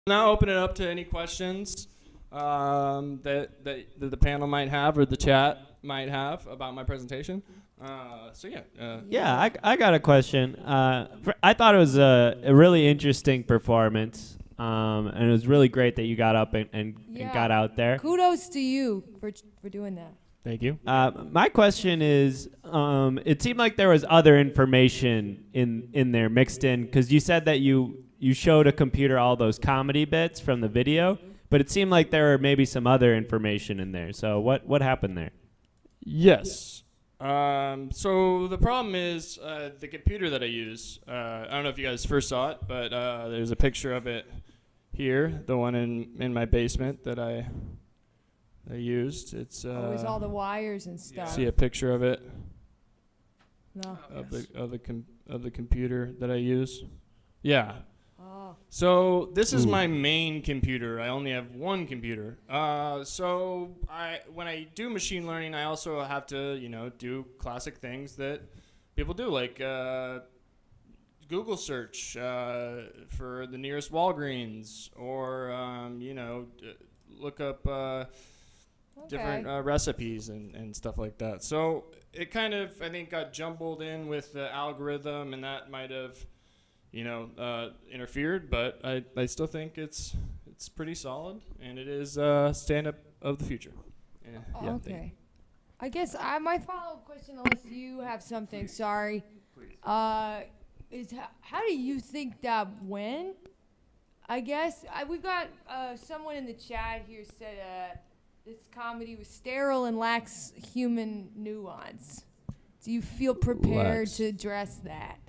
Now open it up to any questions that the panel might have or the chat might have about my presentation. Yeah, I got a question. I thought it was a really interesting performance, and it was really great that you got up and got out there. Kudos to you for doing that. Thank you. My question is, it seemed like there was other information in there mixed in, because you said that you showed a computer all those comedy bits from the video, but it seemed like there were maybe some other information in there. So what happened there? Yes. So the problem is the computer that I use. I don't know if you guys first saw it, but there's a picture of it here, the one in my basement that I used. It's with all the wires and stuff. See a picture of it? No. Of the computer that I use. Yeah. Oh. So this is my main computer. I only have one computer. So when I do machine learning, I also have to, do classic things that people do, like Google search for the nearest Walgreens, or look up different recipes and stuff like that. So it kind of, I think, got jumbled in with the algorithm, and that might have interfered, but I still think it's pretty solid, and it is stand-up of the future. Yeah, okay. I guess my follow-up question, unless you have something, sorry, is how do you think that went? I guess we've got someone in the chat here said this comedy was sterile and lacks human nuance. Do you feel prepared to address that?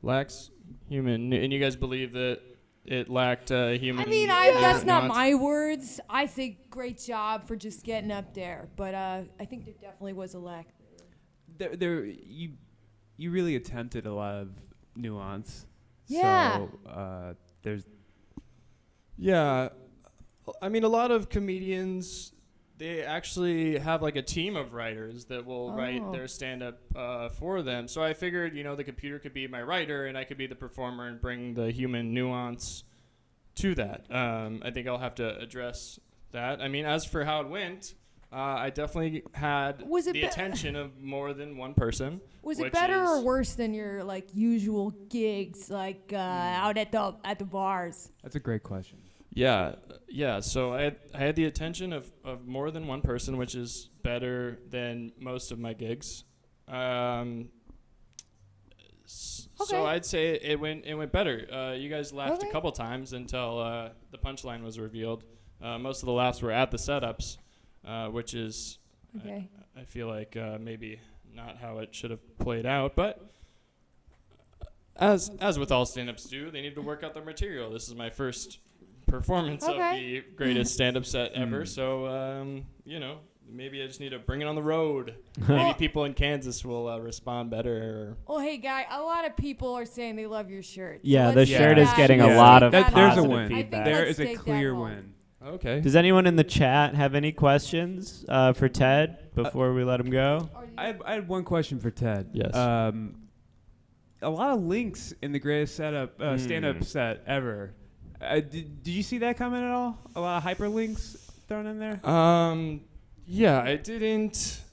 Lacks human, and you guys believe that it lacked human. I mean, that's not my words. I think great job for just getting up there, but I think there definitely was a lack. You really attempted a lot of nuance. Yeah. So there's. Yeah, I mean, a lot of comedians, they actually have like a team of writers that will write their stand-up for them. So I figured, the computer could be my writer, and I could be the performer and bring the human nuance to that. I think I'll have to address that. I mean, as for how it went, I definitely had the attention of more than one person. Was it better or worse than your usual gigs, out at the bars? That's a great question. Yeah. So I had the attention of more than one person, which is better than most of my gigs. So I'd say it went better. You guys laughed a couple times until the punchline was revealed. Most of the laughs were at the setups, which is I feel like maybe not how it should have played out, but. As with all stand-ups do, they need to work out their material. This is my first performance of the greatest stand-up set ever, so maybe I just need to bring it on the road. Maybe people in Kansas will respond better. Well, hey guy, a lot of people are saying they love your shirt. Yeah, the shirt is getting a lot of positive feedback. There is a clear win. Okay. Does anyone in the chat have any questions for Ted before we let him go? I had one question for Ted. Yes. A lot of links in the greatest stand-up set ever. Did you see that coming at all? A lot of hyperlinks thrown in there? Yeah, I didn't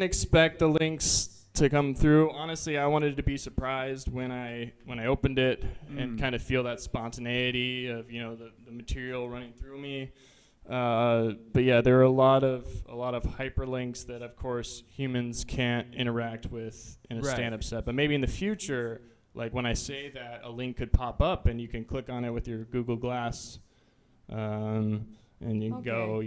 expect the links to come through. Honestly, I wanted to be surprised when I opened it and kind of feel that spontaneity of the material running through me. But yeah, there are a lot of hyperlinks that, of course, humans can't interact with in a stand-up set. But maybe in the future, like when I say that, a link could pop up and you can click on it with your Google Glass, and you can go,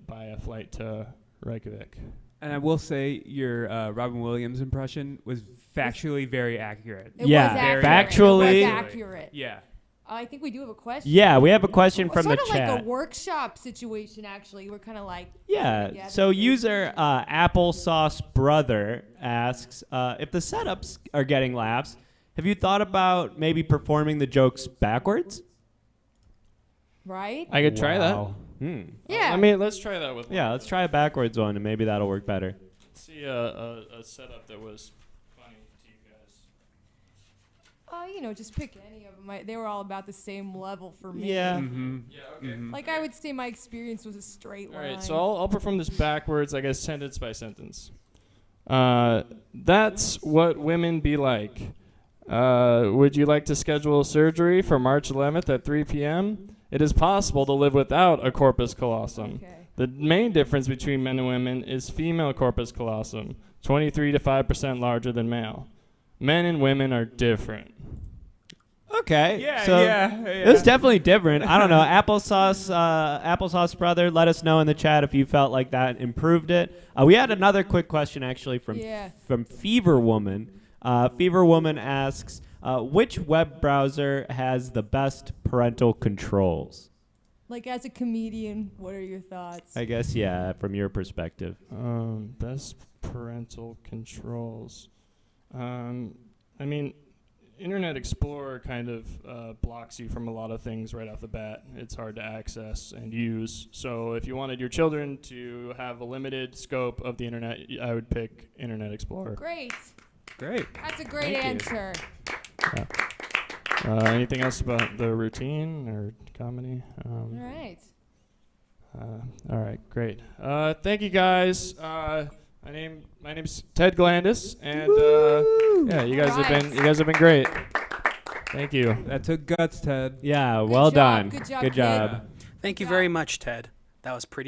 buy a flight to Reykjavik. And I will say your Robin Williams impression was factually very accurate. It was factually accurate. Yeah. I think we do have a question. Yeah, we have a question from the chat. Sort of like a workshop situation, actually. We're kind of like... Yeah, so user Applesauce Brother asks, if the setups are getting laughs, have you thought about maybe performing the jokes backwards? Right? I could try that. Yeah. I mean, let's try that with Yeah, let's try a backwards one, and maybe that'll work better. Let's see a setup that was funny to you guys. Just pick any of them. They were all about the same level for me. Yeah. Mm-hmm. Yeah, okay. Like I would say my experience was a straight All line. right, so I'll perform this backwards, I guess, sentence by sentence. That's what women be like. Would you like to schedule surgery for March 11th at 3 p.m.? It is possible to live without a corpus callosum. Okay. The main difference between men and women is female corpus callosum, 23 to 5% larger than male. Men and women are different. Okay. Yeah, so yeah. It was definitely different. I don't know. Applesauce brother, let us know in the chat if you felt like that improved it. We had another quick question actually from Fever Woman. Fever Woman asks, which web browser has the best parental controls? Like as a comedian, what are your thoughts? I guess, yeah, from your perspective. Best parental controls. I mean, Internet Explorer kind of blocks you from a lot of things right off the bat. It's hard to access and use. So if you wanted your children to have a limited scope of the internet, I would pick Internet Explorer. Great. Great. That's a great Thank you. answer. Anything else about the routine or comedy? All right. All right, great. Thank you guys. My name's Ted Glandis, and yeah, you guys have been great. Thank you. That took guts, Ted. Yeah, Good well job. done. Good job, Good kid. job. Thank you very much, Ted. That was pretty